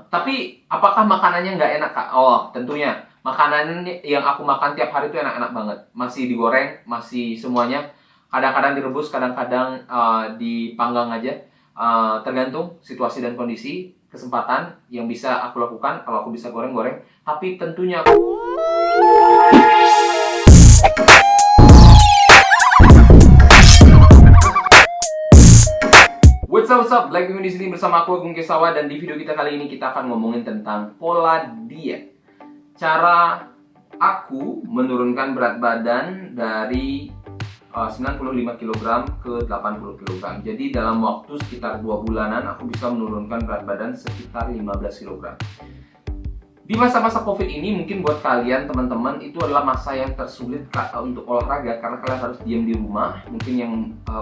Tapi apakah makanannya nggak enak, Kak? Oh, tentunya. Makanan yang aku makan tiap hari itu enak-enak banget. Masih digoreng, masih semuanya. Kadang-kadang direbus, kadang-kadang dipanggang aja. Tergantung situasi dan kondisi, kesempatan yang bisa aku lakukan. Kalau aku bisa goreng-goreng, tapi tentunya what's up? Like di sini bersama aku Agung Kesawa, dan di video kita kali ini kita akan ngomongin tentang pola diet. Cara aku menurunkan berat badan dari 95 kg ke 80 kg. Jadi dalam waktu sekitar 2 bulanan aku bisa menurunkan berat badan sekitar 15 kg. Di masa-masa COVID ini mungkin buat kalian teman-teman itu adalah masa yang tersulit untuk olahraga karena kalian harus diam di rumah. Mungkin yang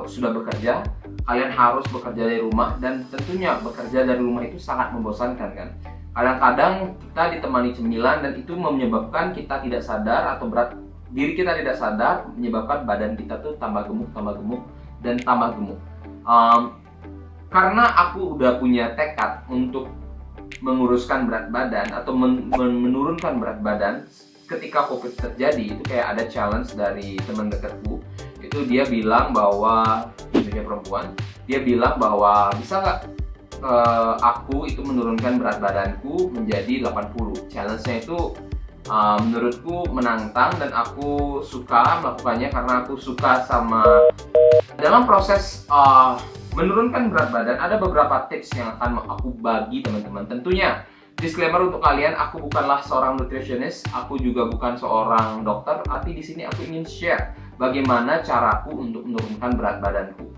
sudah bekerja, kalian harus bekerja dari rumah, dan tentunya bekerja dari rumah itu sangat membosankan kan. Kadang-kadang kita ditemani cemilan dan itu menyebabkan kita tidak sadar, atau berat diri kita tidak sadar, menyebabkan badan kita tuh tambah gemuk, dan tambah gemuk. Karena aku udah punya tekad untuk menguruskan berat badan atau menurunkan berat badan ketika COVID terjadi, itu kayak ada challenge dari teman dekatku. Itu dia bilang bahwa, tentunya perempuan, dia bilang bahwa bisa nggak aku itu menurunkan berat badanku menjadi 80. Challenge-nya itu menurutku menantang dan aku suka melakukannya karena aku suka sama. Dalam proses menurunkan berat badan ada beberapa tips yang akan aku bagi teman-teman. Tentunya disclaimer untuk kalian, aku bukanlah seorang nutritionist, aku juga bukan seorang dokter, tapi di sini aku ingin share bagaimana caraku untuk menurunkan berat badanku.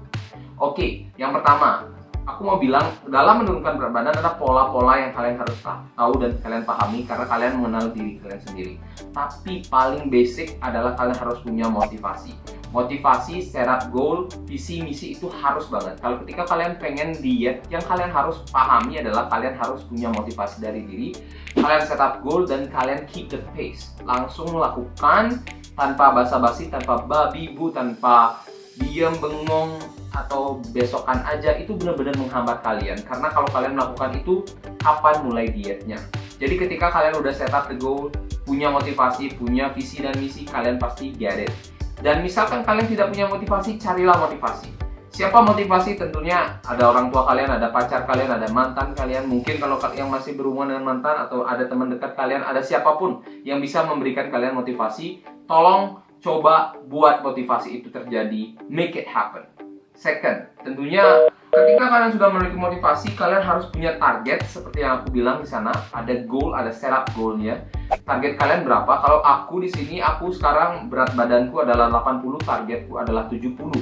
Oke, yang pertama, aku mau bilang dalam menurunkan berat badan ada pola-pola yang kalian harus tahu dan kalian pahami karena kalian mengenal diri kalian sendiri. Tapi paling basic adalah kalian harus punya motivasi. Motivasi, setup goal, visi misi itu harus banget. Kalau ketika kalian pengen diet, yang kalian harus pahami adalah kalian harus punya motivasi dari diri. Kalian setup goal dan kalian keep the pace. Langsung lakukan tanpa basa-basi, tanpa babi bu, tanpa diam bengong atau besokan aja. Itu benar-benar menghambat kalian. Karena kalau kalian melakukan itu, kapan mulai dietnya? Jadi ketika kalian udah setup the goal, punya motivasi, punya visi dan misi, kalian pasti get it. Dan misalkan kalian tidak punya motivasi, carilah motivasi. Siapa motivasi? Tentunya ada orang tua kalian, ada pacar kalian, ada mantan kalian. Mungkin kalau yang masih berhubungan dengan mantan, atau ada teman dekat kalian, ada siapapun yang bisa memberikan kalian motivasi. Tolong coba buat motivasi itu terjadi. Make it happen. Second, tentunya ketika kalian sudah memiliki motivasi, kalian harus punya target seperti yang aku bilang di sana. Ada goal, ada setup goalnya. Target kalian berapa? Kalau aku di sini, aku sekarang berat badanku adalah 80, targetku adalah 70.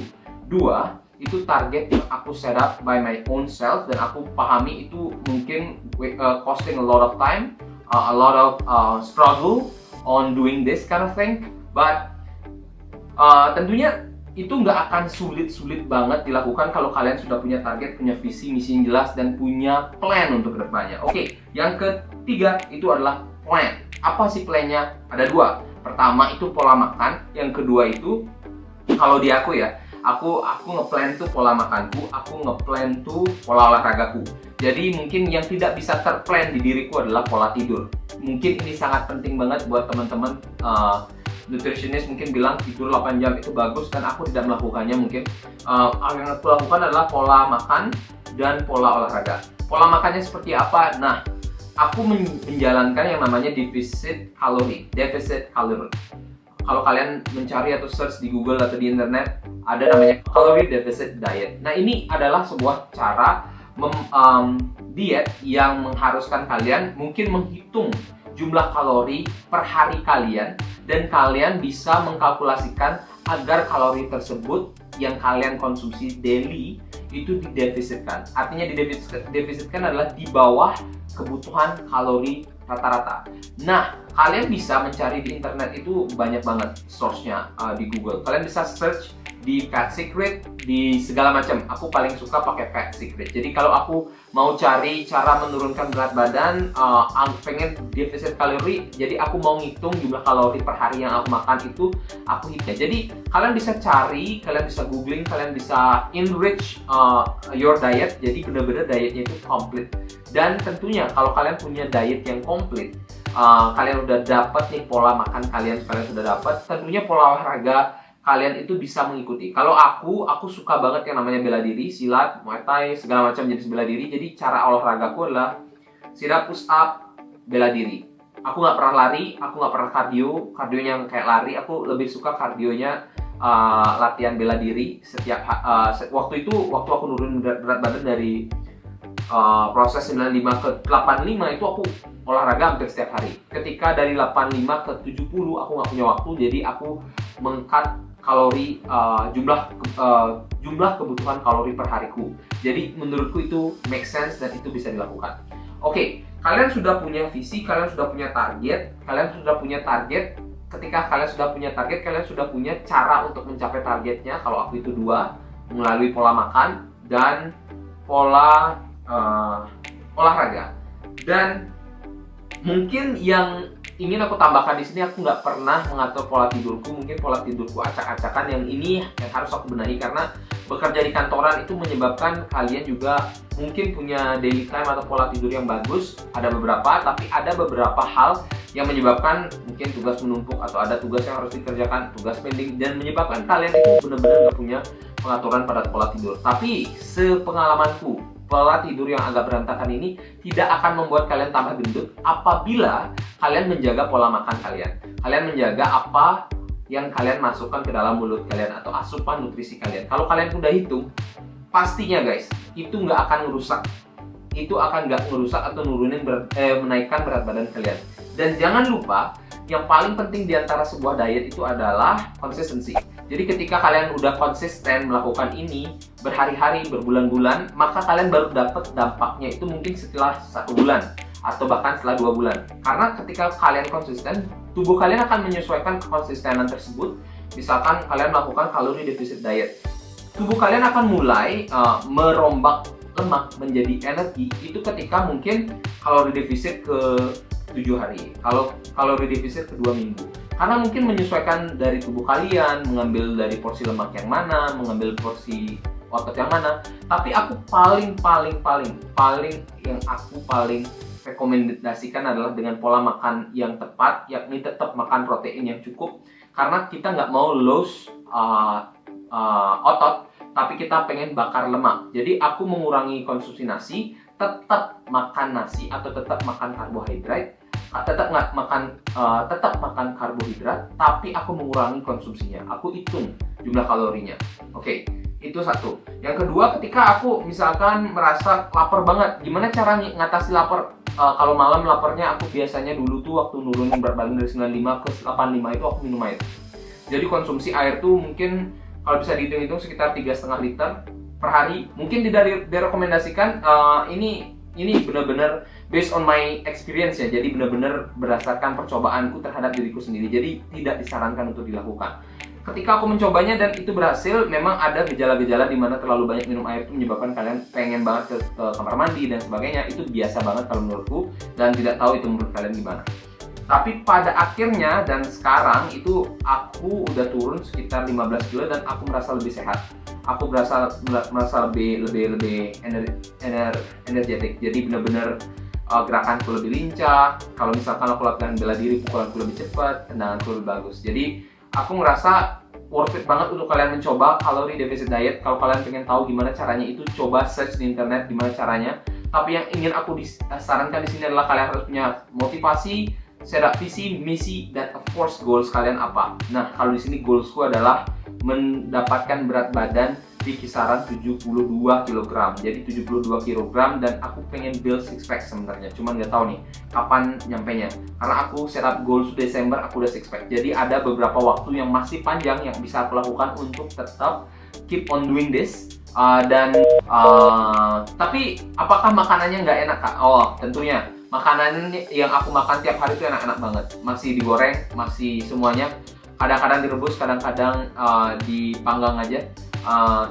Itu target yang aku setup by my own self, dan aku pahami itu mungkin costing a lot of time, a lot of struggle on doing this kind of thing. But tentunya itu nggak akan sulit-sulit banget dilakukan kalau kalian sudah punya target, punya visi misi yang jelas, dan punya plan untuk kedepannya. Oke, yang ketiga itu adalah plan. Apa sih plannya? Ada dua. Pertama itu pola makan. Yang kedua itu, kalau di aku ya, aku ngeplan tuh pola makanku, aku ngeplan tuh pola olahragaku. Jadi mungkin yang tidak bisa terplan di diriku adalah pola tidur. Mungkin ini sangat penting banget buat teman-teman nutritionist, mungkin bilang tidur 8 jam itu bagus, dan aku tidak melakukannya. Mungkin yang aku lakukan adalah pola makan dan pola olahraga. Pola makannya seperti apa? Nah, aku menjalankan yang namanya deficit kalori. Kalau kalian mencari atau search di Google atau di internet, ada namanya calorie deficit diet. Nah, ini adalah sebuah cara diet yang mengharuskan kalian mungkin menghitung jumlah kalori per hari kalian, dan kalian bisa mengkalkulasikan agar kalori tersebut yang kalian konsumsi daily itu didefisitkan. Artinya didefisitkan adalah di bawah kebutuhan kalori rata-rata. Nah, kalian bisa mencari di internet itu banyak banget source-nya di Google. Kalian bisa search di Fat Secret, di segala macam. Aku paling suka pakai Fat Secret. Jadi kalau aku mau cari cara menurunkan berat badan, pengen defisit kalori, jadi aku mau ngitung jumlah kalori per hari yang aku makan itu, aku hitung. Jadi kalian bisa cari, kalian bisa googling, kalian bisa enrich your diet. Jadi benar-benar dietnya itu komplit. Dan tentunya kalau kalian punya diet yang komplit, kalian udah dapat nih pola makan kalian sudah dapat, tentunya pola olahraga kalian itu bisa mengikuti. Kalau aku suka banget yang namanya bela diri, silat, muay thai, segala macam jenis bela diri. Jadi cara olahragaku adalah sit up, push up, bela diri. Aku nggak pernah lari, aku nggak pernah kardionya yang kayak lari. Aku lebih suka kardionya latihan bela diri setiap waktu aku nurunin berat badan dari proses 95 ke 85 itu aku olahraga hampir setiap hari. Ketika dari 85 ke 70 aku nggak punya waktu, jadi aku mengkat kalori, jumlah kebutuhan kalori per hariku. Jadi menurutku itu make sense dan itu bisa dilakukan. Oke, kalian sudah punya visi, kalian sudah punya target, ketika kalian sudah punya target, kalian sudah punya cara untuk mencapai targetnya. Kalau aku itu 2, melalui pola makan dan pola olahraga. Dan mungkin yang ingin aku tambahkan di sini, aku nggak pernah mengatur pola tidurku. Mungkin pola tidurku acak-acakan, yang ini yang harus aku benahi, karena bekerja di kantoran itu menyebabkan kalian juga mungkin punya daily time atau pola tidur yang bagus. Ada beberapa, tapi ada beberapa hal yang menyebabkan mungkin tugas menumpuk atau ada tugas yang harus dikerjakan, tugas pending, dan menyebabkan kalian itu benar-benar nggak punya pengaturan pada pola tidur. Tapi sepengalamanku, pola tidur yang agak berantakan ini tidak akan membuat kalian tambah gendut apabila kalian menjaga pola makan kalian. Kalian menjaga apa yang kalian masukkan ke dalam mulut kalian atau asupan nutrisi kalian. Kalau kalian udah hitung, pastinya guys, itu nggak akan ngerusak. Itu akan nggak ngerusak atau menaikkan berat badan kalian. Dan jangan lupa, yang paling penting di antara sebuah diet itu adalah konsistensi. Jadi ketika kalian udah konsisten melakukan ini berhari-hari, berbulan-bulan, maka kalian baru dapat dampaknya itu mungkin setelah 1 bulan atau bahkan setelah 2 bulan. Karena ketika kalian konsisten, tubuh kalian akan menyesuaikan kekonsistenan tersebut. Misalkan kalian melakukan kalori deficit diet, tubuh kalian akan mulai merombak lemak menjadi energi itu ketika mungkin kalori defisit ke 7 hari, kalau kalori defisit ke 2 minggu. Karena mungkin menyesuaikan dari tubuh kalian, mengambil dari porsi lemak yang mana, mengambil porsi otot yang mana. Tapi aku paling yang aku paling rekomendasikan adalah dengan pola makan yang tepat, yakni tetap makan protein yang cukup. Karena kita nggak mau lose otot, tapi kita pengen bakar lemak. Jadi aku mengurangi konsumsi nasi, tetap makan nasi atau tetap makan karbohidrat, tetap makan karbohidrat, tapi aku mengurangi konsumsinya. Aku hitung jumlah kalorinya. Oke, itu satu. Yang kedua, ketika aku misalkan merasa lapar banget, gimana cara ngatasi lapar? Kalau malam laparnya, aku biasanya dulu tuh waktu nurunin berat badan dari 95 ke 85 itu aku minum air. Jadi konsumsi air tuh mungkin kalau bisa dihitung-hitung sekitar 3,5 liter per hari. Mungkin tidak direkomendasikan, ini benar-benar based on my experience ya. Jadi benar-benar berdasarkan percobaanku terhadap diriku sendiri. Jadi tidak disarankan untuk dilakukan. Ketika aku mencobanya dan itu berhasil, memang ada gejala-gejala di mana terlalu banyak minum air itu menyebabkan kalian pengen banget ke kamar mandi dan sebagainya. Itu biasa banget kalau menurutku, dan tidak tahu itu menurut kalian gimana. Tapi pada akhirnya dan sekarang itu aku udah turun sekitar 15 kilo dan aku merasa lebih sehat. Aku merasa lebih energetik. Jadi benar-benar gerakanku lebih lincah. Kalau misalkan aku latihan bela diri, pukulanku lebih cepat, tendanganku lebih bagus. Jadi aku ngerasa worth it banget untuk kalian mencoba kalori deficit diet. Kalau kalian pengen tahu gimana caranya, itu coba search di internet gimana caranya. Tapi yang ingin aku sarankan di sini adalah kalian harus punya motivasi, set up visi, misi, dan of course goals kalian apa. Nah, kalau di sini goalsku adalah mendapatkan berat badan di kisaran 72 kg. Jadi 72 kg dan aku pengen build six pack sebenarnya. Cuman nggak tahu nih kapan nyampenya. Karena aku set up goals Desember aku udah six pack. Jadi ada beberapa waktu yang masih panjang yang bisa aku lakukan untuk tetap keep on doing this. Tapi apakah makanannya nggak enak, Kak? Oh, tentunya Makanan yang aku makan tiap hari itu enak-enak banget. Masih digoreng, masih semuanya. Kadang-kadang direbus, kadang-kadang dipanggang aja.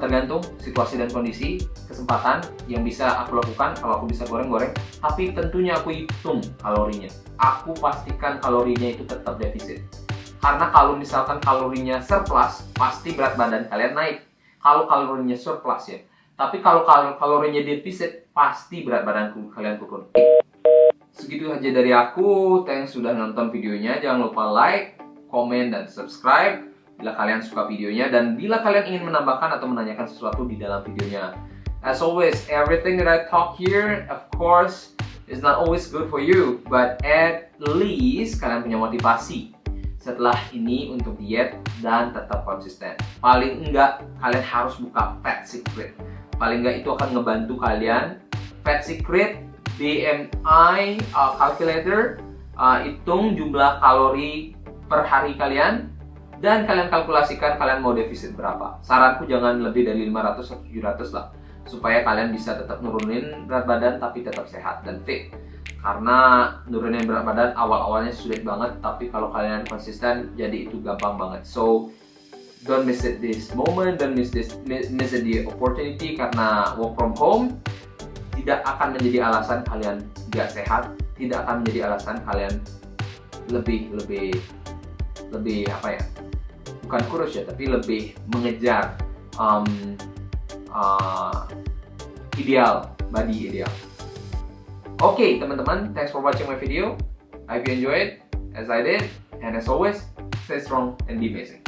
Tergantung situasi dan kondisi, kesempatan yang bisa aku lakukan. Kalau aku bisa goreng-goreng, tapi tentunya aku hitung kalorinya. Aku pastikan kalorinya itu tetap defisit. Karena kalau misalkan kalorinya surplus, pasti berat badan kalian naik. Kalau kalorinya surplus ya. Tapi kalau kalorinya defisit, pasti berat badan kalian turun. Segitu aja dari aku. Thanks sudah nonton videonya. Jangan lupa like, komen, dan subscribe bila kalian suka videonya. Dan bila kalian ingin menambahkan atau menanyakan sesuatu di dalam videonya. As always, everything that I talk here, of course, is not always good for you. But at least kalian punya motivasi setelah ini untuk diet dan tetap konsisten. Paling enggak, kalian harus buka Fat Secret. Paling enggak itu akan ngebantu kalian. Fat Secret BMI calculator, hitung jumlah kalori per hari kalian dan kalian kalkulasikan kalian mau defisit berapa. Saranku jangan lebih dari 500 atau 700 lah, supaya kalian bisa tetap nurunin berat badan tapi tetap sehat dan fit. Karena nurunin berat badan awal-awalnya sulit banget, tapi kalau kalian konsisten jadi itu gampang banget. So don't miss it this moment, don't miss it the opportunity, karena work from home tidak akan menjadi alasan kalian tidak sehat, tidak akan menjadi alasan kalian lebih apa ya, bukan kurus ya, tapi lebih mengejar ideal, body ideal. Oke, teman-teman, thanks for watching my video. I hope you enjoy it as I did, and as always, stay strong and be amazing.